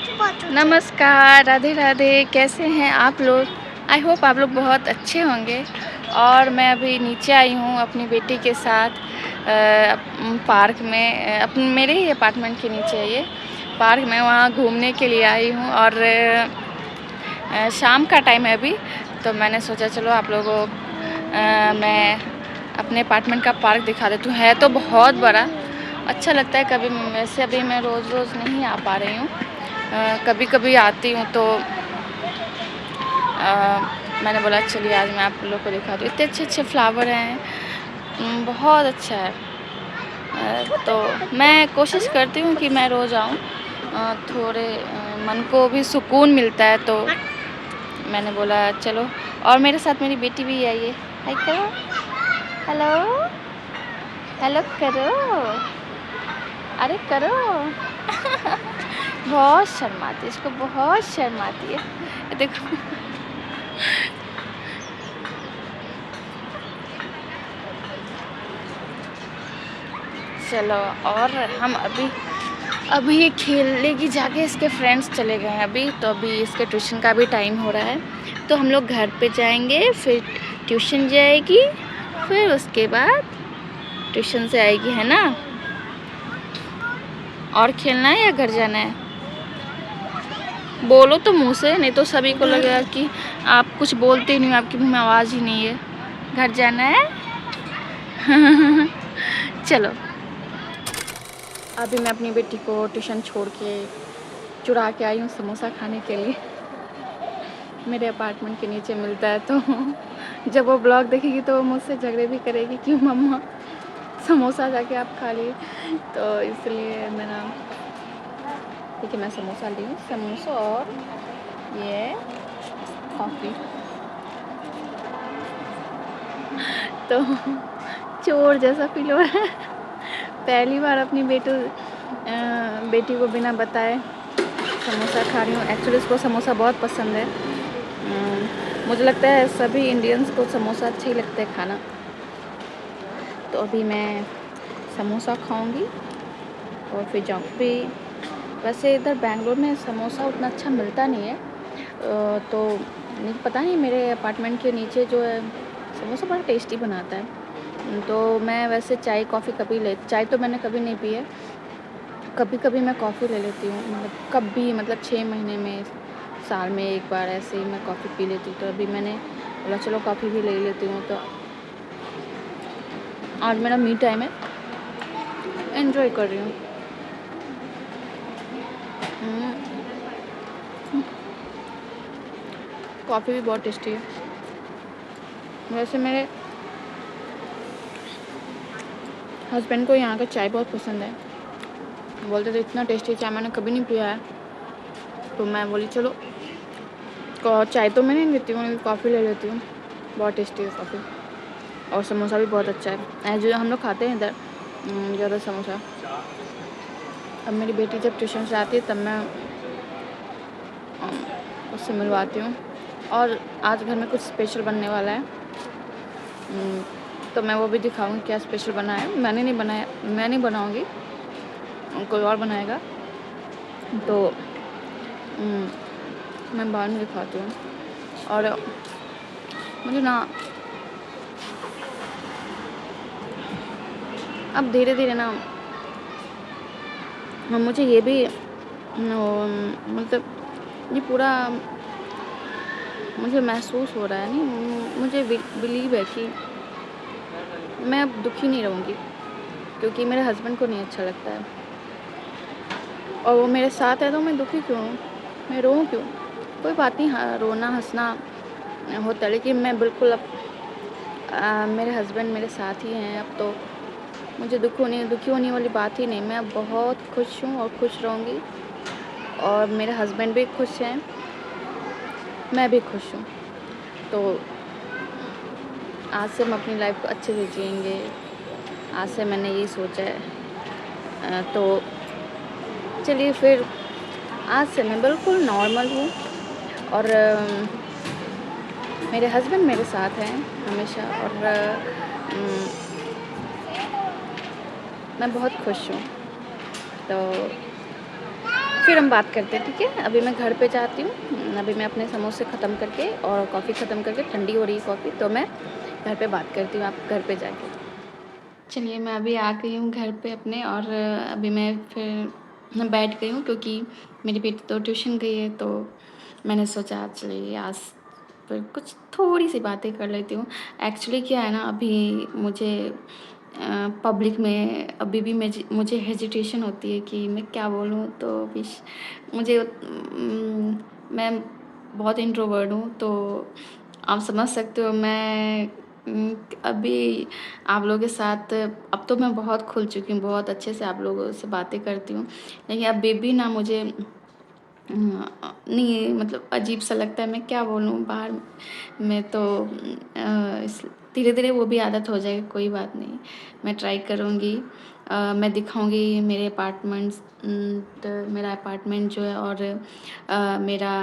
नमस्कार, राधे राधे। कैसे हैं आप लोग? आई होप आप लोग बहुत अच्छे होंगे। और मैं अभी नीचे आई हूँ अपनी बेटी के साथ पार्क में, मेरे ही अपार्टमेंट के नीचे है ये पार्क में, वहाँ घूमने के लिए आई हूँ। और शाम का टाइम है अभी, तो मैंने सोचा चलो आप लोगों को मैं अपने अपार्टमेंट का पार्क दिखा देती हूँ। है तो बहुत बड़ा, अच्छा लगता है। कभी वैसे अभी मैं रोज़ नहीं आ पा रही हूँ, कभी कभी आती हूँ। तो मैंने बोला चलिए आज मैं आप लोग को दिखा दूँ। इतने अच्छे अच्छे फ्लावर हैं, बहुत अच्छा है। तो मैं कोशिश करती हूँ कि मैं रोज़ आऊँ, थोड़े मन को भी सुकून मिलता है। तो मैंने बोला चलो, और मेरे साथ मेरी बेटी भी आई है। हाय करो, हेलो हेलो करो, अरे करो। बहुत शर्माती है, इसको बहुत शर्माती है, देखो। चलो, और हम अभी ये खेलने जाके इसके फ्रेंड्स चले गए हैं अभी। तो अभी इसके ट्यूशन का भी टाइम हो रहा है, तो हम लोग घर पे जाएंगे, फिर ट्यूशन जाएगी, फिर उसके बाद ट्यूशन से आएगी, है ना। और खेलना है या घर जाना है? बोलो तो मुंह से, नहीं तो सभी को लगेगा कि आप कुछ बोलते नहीं हो, आपकी मुंह में आवाज़ ही नहीं है। घर जाना है। चलो, अभी मैं अपनी बेटी को ट्यूशन छोड़ के चुरा के आई हूँ समोसा खाने के लिए। मेरे अपार्टमेंट के नीचे मिलता है, तो जब वो ब्लॉग देखेगी तो वो मुझसे झगड़े भी करेगी कि मम्मा समोसा जाके आप खा लिए। तो इसलिए मैंने, देखिए मैं समोसा ली हूँ, समोसा और ये कॉफ़ी। तो चोर जैसा फील हो रहा है। पहली बार अपनी बेटी को बिना बताए समोसा खा रही हूँ। एक्चुअली इसको समोसा बहुत पसंद है। मुझे लगता है सभी इंडियंस को समोसा अच्छा ही लगता है खाना। तो अभी मैं समोसा खाऊंगी और फिर जाऊँगी। वैसे इधर बेंगलोर में समोसा उतना अच्छा मिलता नहीं है, तो पता नहीं, मेरे अपार्टमेंट के नीचे जो है समोसा बड़ा टेस्टी बनाता है। तो मैं वैसे चाय तो मैंने कभी नहीं पी है। कभी कभी मैं कॉफ़ी ले लेती हूँ, मतलब 6 महीने में, साल में एक बार ऐसे ही मैं कॉफ़ी पी लेती हूँ। तो अभी मैंने बोला चलो कॉफ़ी भी ले लेती हूँ। तो आज मेरा मी टाइम है, एंजॉय कर रही हूँ। कॉफ़ी भी बहुत टेस्टी है। वैसे मेरे हस्बैंड को यहाँ का चाय बहुत पसंद है, बोलते थे इतना टेस्टी चाय मैंने कभी नहीं पिया है। तो मैं बोली चलो, चाय तो मैं नहीं लेती हूँ, कॉफ़ी ले लेती हूँ। बहुत टेस्टी है कॉफ़ी, और समोसा भी बहुत अच्छा है। जो हम लोग खाते हैं इधर ज़्यादा समोसा। अब मेरी बेटी जब ट्यूशन से आती है तब मैं उससे मिलवाती हूँ। और आज घर में कुछ स्पेशल बनने वाला है, तो मैं वो भी दिखाऊंगी क्या स्पेशल बना है। मैंने नहीं बनाया, मैं नहीं बनाऊंगी, कोई और बनाएगा। तो मैं बाद में दिखाती हूँ। और मुझे ना अब धीरे धीरे ना मुझे ये भी मतलब ये पूरा मुझे महसूस हो रहा है, नहीं मुझे बिलीव है कि मैं अब दुखी नहीं रहूँगी, क्योंकि मेरे हस्बैंड को नहीं अच्छा लगता है और वो मेरे साथ है। तो मैं दुखी क्यों हूँ, मैं रोऊँ क्यों? कोई बात नहीं, हाँ रोना हंसना होता है, लेकिन मैं बिल्कुल अब मेरे हस्बैंड मेरे साथ ही हैं। अब तो मुझे दुखी होने वाली बात ही नहीं। मैं अब बहुत खुश हूँ और खुश रहूँगी, और मेरे हस्बैंड भी खुश हैं, मैं भी खुश हूँ। तो आज से हम अपनी लाइफ को अच्छे से जिएंगे, आज से मैंने यही सोचा है। तो चलिए फिर, आज से मैं बिल्कुल नॉर्मल हूँ, और मेरे हस्बैंड मेरे साथ हैं हमेशा, और मैं बहुत खुश हूँ। तो फिर हम बात करते हैं, ठीक है। अभी मैं घर पे जाती हूँ, अभी मैं अपने समोसे ख़त्म करके और कॉफ़ी ख़त्म करके, ठंडी हो रही है कॉफ़ी, तो मैं घर पे बात करती हूँ आप घर पे जाके। चलिए मैं अभी आ गई हूँ घर पे अपने, और अभी मैं फिर बैठ गई हूँ क्योंकि मेरी बेटी तो ट्यूशन गई है, तो मैंने सोचा चलिए आज फिर कुछ थोड़ी सी बातें कर लेती हूँ। एक्चुअली क्या है ना, अभी मुझे पब्लिक में अभी भी मुझे हेजिटेशन होती है कि मैं क्या बोलूँ, तो मुझे मैं बहुत इंट्रोवर्ट हूँ, तो आप समझ सकते हो। मैं अभी आप लोगों के साथ अब तो मैं बहुत खुल चुकी हूँ, बहुत अच्छे से आप लोगों से बातें करती हूँ, लेकिन अभी भी ना मुझे नहीं, मतलब अजीब सा लगता है, मैं क्या बोलूँ बाहर में, तो इस धीरे धीरे वो भी आदत हो जाएगी, कोई बात नहीं। मैं ट्राई करूँगी, मैं दिखाऊँगी मेरे अपार्टमेंट्स, तो मेरा अपार्टमेंट जो है, और मेरा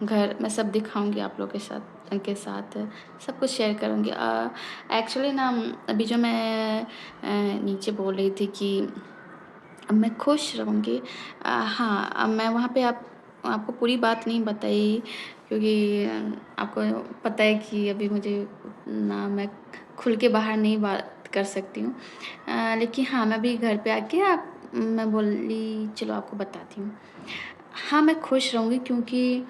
घर मैं सब दिखाऊँगी आप लोग के साथ सब कुछ शेयर करूँगी। एक्चुअली ना अभी जो मैं नीचे बोल रही थी कि अब मैं खुश रहूँगी। हाँ, अब मैं वहाँ पे आपको पूरी बात नहीं बताई, क्योंकि आपको पता है कि अभी मुझे ना मैं खुल के बाहर नहीं बात कर सकती हूँ। लेकिन हाँ, मैं अभी घर पे आके मैं बोली चलो आपको बताती हूँ। हाँ, मैं खुश रहूँगी क्योंकि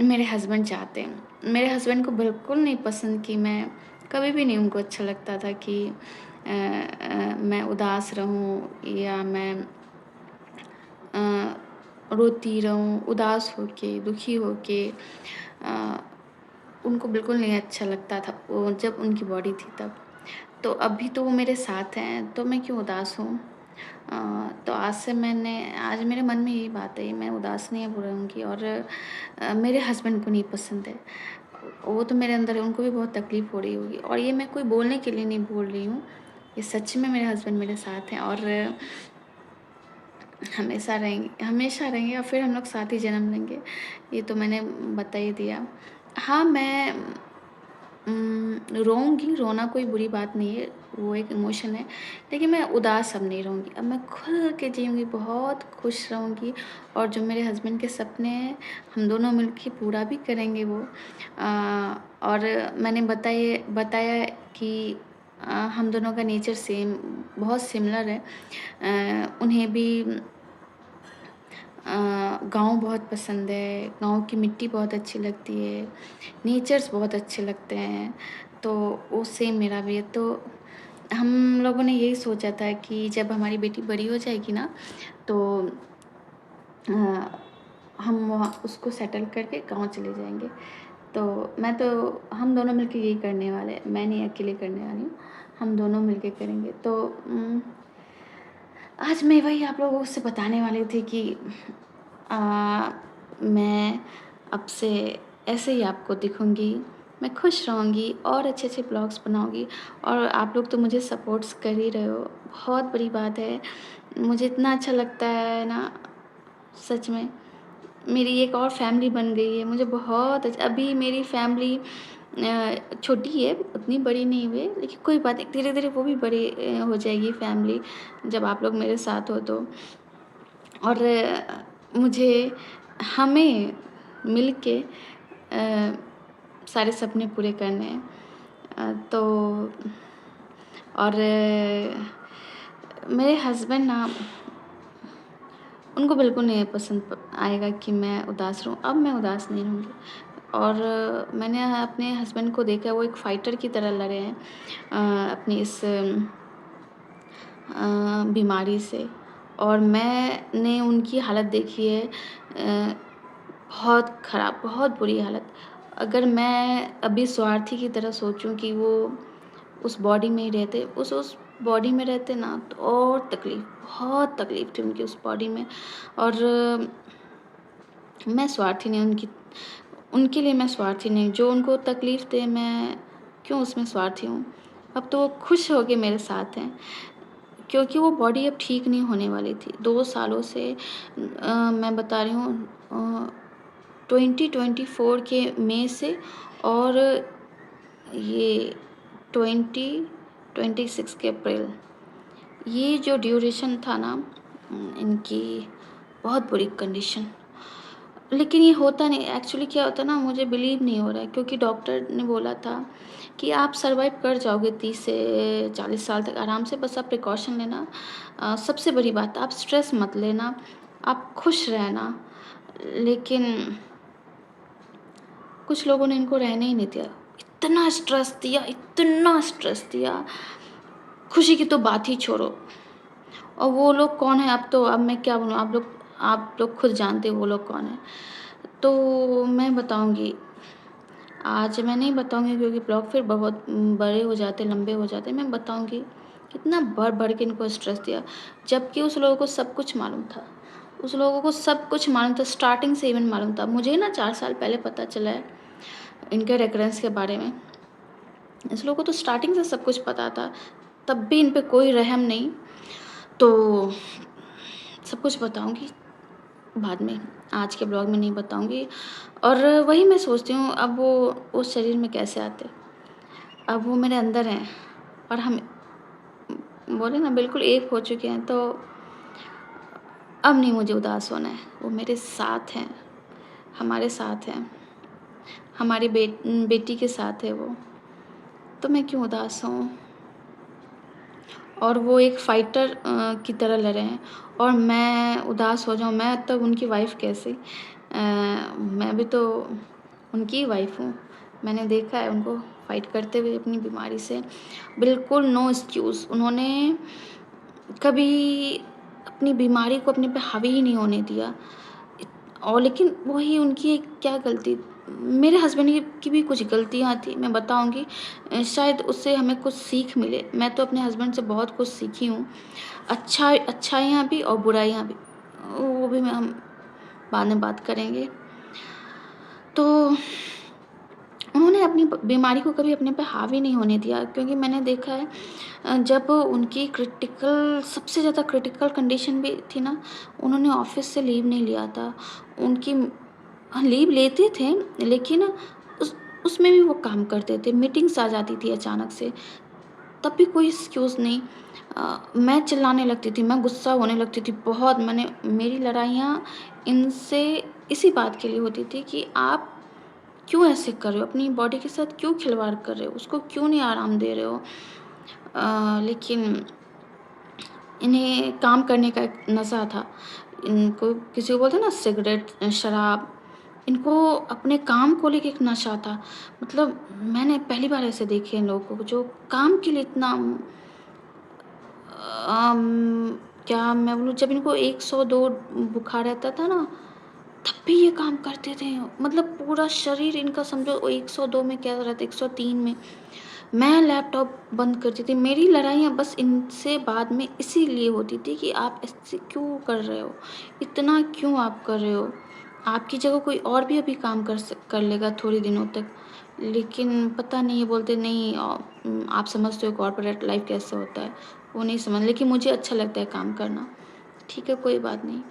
मेरे हस्बैंड चाहते हैं। मेरे हस्बैंड को बिल्कुल नहीं पसंद कि मैं कभी भी नहीं, उनको अच्छा लगता था कि मैं उदास रहूँ या मैं रोती रहूँ, उदास होके, दुखी होके, अ, उनको बिल्कुल नहीं अच्छा लगता था वो जब उनकी बॉडी थी तब। तो अभी तो वो मेरे साथ हैं, तो मैं क्यों उदास हूँ? तो आज मेरे मन में यही बात है, मैं उदास नहीं अब रहूँगी, और मेरे हस्बैंड को नहीं पसंद है। वो तो मेरे अंदर है, उनको भी बहुत तकलीफ़ हो रही होगी, और ये मैं कोई बोलने के लिए नहीं बोल रही हूँ। ये सच में मेरे हस्बैंड मेरे साथ हैं, और हमेशा रहेंगे, और फिर हम लोग साथ ही जन्म लेंगे, ये तो मैंने बता ही दिया। हाँ, मैं रोऊँगी, रोना कोई बुरी बात नहीं है, वो एक इमोशन है, लेकिन मैं उदास अब नहीं रहूँगी, अब मैं खुल के जीऊँगी, बहुत खुश रहूँगी, और जो मेरे हस्बैंड के सपने हैं, हम दोनों मिलके पूरा भी करेंगे वो। और मैंने बताया कि हम दोनों का नेचर बहुत सिमिलर है। उन्हें भी गाँव बहुत पसंद है, गाँव की मिट्टी बहुत अच्छी लगती है, नेचर्स बहुत अच्छे लगते हैं, तो वो सेम मेरा भी है। तो हम लोगों ने यही सोचा था कि जब हमारी बेटी बड़ी हो जाएगी ना, तो अ, हम वहाँ उसको सेटल करके गाँव चले जाएँगे। तो हम दोनों मिलके यही करने वाले हैं, मैं नहीं अकेले करने वाली हूँ, हम दोनों मिलके करेंगे। तो आज मैं वही आप लोगों से बताने वाली थी कि अ, मैं अब से ऐसे ही आपको दिखूँगी, मैं खुश रहूँगी और अच्छे-अच्छे ब्लॉग्स बनाऊँगी, और आप लोग तो मुझे सपोर्ट्स कर ही रहे हो, बहुत बड़ी बात है। मुझे इतना अच्छा लगता है ना, सच में। मेरी एक और फैमिली बन गई है, मुझे बहुत अभी मेरी फैमिली छोटी है, उतनी बड़ी नहीं हुई है, लेकिन कोई बात नहीं, धीरे-धीरे वो भी बड़ी हो जाएगी फैमिली, जब आप लोग मेरे साथ हो तो। और मुझे हमें मिलके सारे सपने पूरे करने हैं। तो और मेरे हस्बैंड ना, उनको बिल्कुल नहीं पसंद आएगा कि मैं उदास रहूँ, अब मैं उदास नहीं रहूँगी। और मैंने अपने हस्बैंड को देखा, वो एक फाइटर की तरह लड़े हैं अपनी इस बीमारी से, और मैंने उनकी हालत देखी है, बहुत ख़राब, बहुत बुरी हालत। अगर मैं अभी स्वार्थी की तरह सोचूँ कि वो उस बॉडी में ही रहते, उस बॉडी में रहते ना, तो और तकलीफ़, बहुत तकलीफ़ थी उनकी उस बॉडी में। और मैं स्वार्थी नहीं, उनके लिए मैं स्वार्थी नहीं, जो उनको तकलीफ़ दे मैं क्यों उसमें स्वार्थी हूँ। अब तो वो खुश होके मेरे साथ हैं, क्योंकि वो बॉडी अब ठीक नहीं होने वाली थी। 2 सालों से मैं बता रही हूँ, 2024 के मई से, और ये 2026 के अप्रैल, ये जो ड्यूरेशन था ना इनकी बहुत बुरी कंडीशन। लेकिन ये होता नहीं, एक्चुअली क्या होता है ना, मुझे बिलीव नहीं हो रहा है, क्योंकि डॉक्टर ने बोला था कि आप सर्वाइव कर जाओगे 30 से 40 साल तक आराम से, बस आप प्रिकॉशन लेना। सबसे बड़ी बात, आप स्ट्रेस मत लेना, आप खुश रहना। लेकिन कुछ लोगों ने इनको रहने ही नहीं दिया। इतना स्ट्रेस दिया, खुशी की तो बात ही छोड़ो। और वो लोग कौन है, अब मैं क्या बोलूँ, आप लोग खुद जानते हो वो लोग कौन है। तो मैं बताऊँगी, आज मैं नहीं बताऊँगी क्योंकि ब्लॉग फिर बहुत बड़े हो जाते, लंबे हो जाते। मैं बताऊँगी कितना बढ़-बढ़ के इनको स्ट्रेस दिया, जबकि उस लोगों को सब कुछ मालूम था। उस लोगों को सब कुछ मालूम था, स्टार्टिंग से इवन मालूम था। मुझे ना 4 साल पहले पता चला है इनके रेकरेंस के बारे में। इस लोगों को तो स्टार्टिंग से सब कुछ पता था, तब भी इन पे कोई रहम नहीं। तो सब कुछ बताऊँगी बाद में, आज के ब्लॉग में नहीं बताऊँगी। और वही मैं सोचती हूँ, अब वो उस शरीर में कैसे आते? अब वो मेरे अंदर हैं और हम बोले ना बिल्कुल एक हो चुके हैं, तो अब नहीं मुझे उदास होना है। वो मेरे साथ हैं, हमारे साथ हैं, हमारी बेटी के साथ है वो, तो मैं क्यों उदास हूँ? और वो एक फाइटर की तरह लड़े हैं और मैं उदास हो जाऊँ, मैं तब उनकी वाइफ़ कैसे? मैं भी तो उनकी ही वाइफ़ हूँ। मैंने देखा है उनको फाइट करते हुए अपनी बीमारी से। बिल्कुल नो एक्सक्यूज़, उन्होंने कभी अपनी बीमारी को अपने पे हावी ही नहीं होने दिया। और लेकिन वही उनकी एक क्या गलती, मेरे हस्बैंड की भी कुछ गलतियाँ थी, मैं बताऊँगी। शायद उससे हमें कुछ सीख मिले। मैं तो अपने हस्बैंड से बहुत कुछ सीखी हूँ, अच्छाइयाँ भी और बुराइयाँ भी। वो भी हम बाद में बात करेंगे। तो उन्होंने अपनी बीमारी को कभी अपने पे हावी नहीं होने दिया, क्योंकि मैंने देखा है जब उनकी सबसे ज़्यादा क्रिटिकल कंडीशन भी थी ना, उन्होंने ऑफ़िस से लीव नहीं लिया था। उनकी लीव लेते थे, लेकिन उसमें भी वो काम करते थे। मीटिंग्स आ जाती थी अचानक से, तब भी कोई एक्सक्यूज़ नहीं। मैं चिल्लाने लगती थी, मैं गुस्सा होने लगती थी बहुत। मेरी लड़ाइयाँ इनसे इसी बात के लिए होती थी कि आप क्यों ऐसे कर रहे हो? अपनी बॉडी के साथ क्यों खिलवाड़ कर रहे हो? उसको क्यों नहीं आराम दे रहे हो? लेकिन इन्हें काम करने का एक नशा था। इनको किसी को बोलते हैं ना सिगरेट, शराब, इनको अपने काम को लेके एक नशा था। मतलब मैंने पहली बार ऐसे देखे हैं लोगों को जो काम के लिए इतना क्या मैं बोलूँ, जब इनको 102 बुखार रहता था ना, तब भी ये काम करते थे। मतलब पूरा शरीर इनका समझो 102 में क्या रहता है, 103 में। मैं लैपटॉप बंद करती थी। मेरी लड़ाइयाँ बस इनसे बाद में इसीलिए होती थी कि आप ऐसे क्यों कर रहे हो? इतना क्यों आप कर रहे हो? आपकी जगह कोई और भी अभी काम कर लेगा थोड़े दिनों तक। लेकिन पता नहीं, ये बोलते नहीं आप समझते हो कॉर्पोरेट लाइफ़ कैसे होता है। वो नहीं समझ, लेकिन मुझे अच्छा लगता है काम करना। ठीक है, कोई बात नहीं।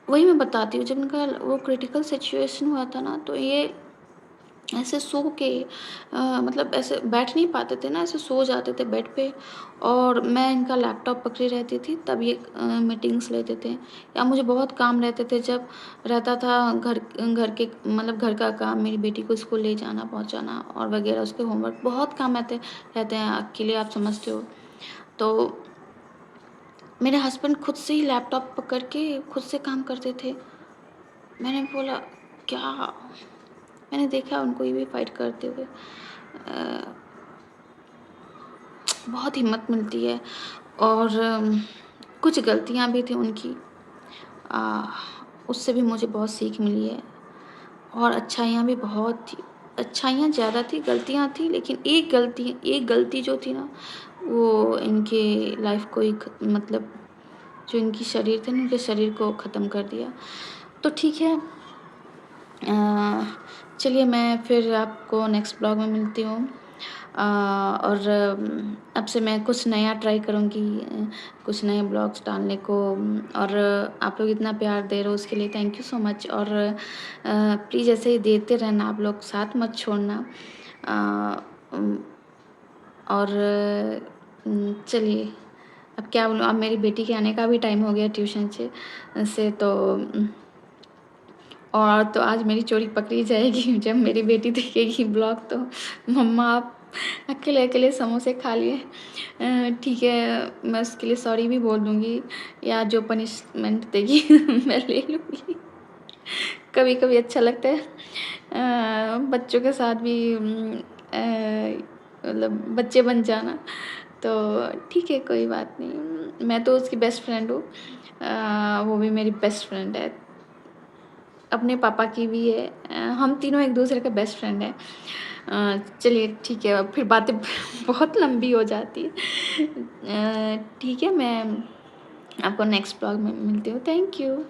वही मैं बताती हूँ, जब इनका वो क्रिटिकल सिचुएशन हुआ था ना, तो ये ऐसे सो के मतलब ऐसे बैठ नहीं पाते थे ना, ऐसे सो जाते थे बेड पे। और मैं इनका लैपटॉप पकड़ी रहती थी, तब ये मीटिंग्स लेते थे, या मुझे बहुत काम रहते थे जब रहता था घर घर के मतलब घर का काम, मेरी बेटी को स्कूल ले जाना पहुंचाना और वगैरह, उसके होमवर्क, बहुत काम रहते रहते हैं, अकेले आप समझते हो। तो मेरे हस्बैंड खुद से ही लैपटॉप पकड़ के खुद से काम करते थे। मैंने बोला क्या, मैंने देखा उनको ये भी फाइट करते हुए। बहुत हिम्मत मिलती है। और कुछ गलतियाँ भी थी उनकी, अ, उससे भी मुझे बहुत सीख मिली है। और अच्छाइयाँ भी बहुत थी, अच्छाइयाँ ज़्यादा थी, गलतियाँ थी, लेकिन एक गलती जो थी ना, वो इनके लाइफ को ही मतलब जो इनकी शरीर थे ना, उनके शरीर को ख़त्म कर दिया। तो ठीक है, अ, चलिए मैं फिर आपको नेक्स्ट ब्लॉग में मिलती हूँ। और अब से मैं कुछ नया ट्राई करूँगी, कुछ नए ब्लॉग्स डालने को। और आप लोग इतना प्यार दे रहे हो उसके लिए थैंक यू सो मच। और प्लीज़ ऐसे ही देते रहना, आप लोग साथ मत छोड़ना। अ, उम, और चलिए, अब क्या बोलूँ, अब मेरी बेटी के आने का भी टाइम हो गया ट्यूशन से तो और तो आज मेरी चोरी पकड़ी जाएगी जब मेरी बेटी देखेगी ब्लॉग तो मम्मा आप अकेले अकेले समोसे खा लिए। ठीक है, मैं उसके लिए सॉरी भी बोल दूँगी या जो पनिशमेंट देगी मैं ले लूँगी। कभी कभी अच्छा लगता है बच्चों के साथ भी मतलब बच्चे बन जाना। तो ठीक है, कोई बात नहीं, मैं तो उसकी बेस्ट फ्रेंड हूँ, वो भी मेरी बेस्ट फ्रेंड है, अपने पापा की भी है। हम तीनों एक दूसरे के बेस्ट फ्रेंड हैं। चलिए ठीक है, फिर बातें बहुत लंबी हो जाती है। ठीक है, मैं आपको नेक्स्ट ब्लॉग में मिलती हूँ। Thank you.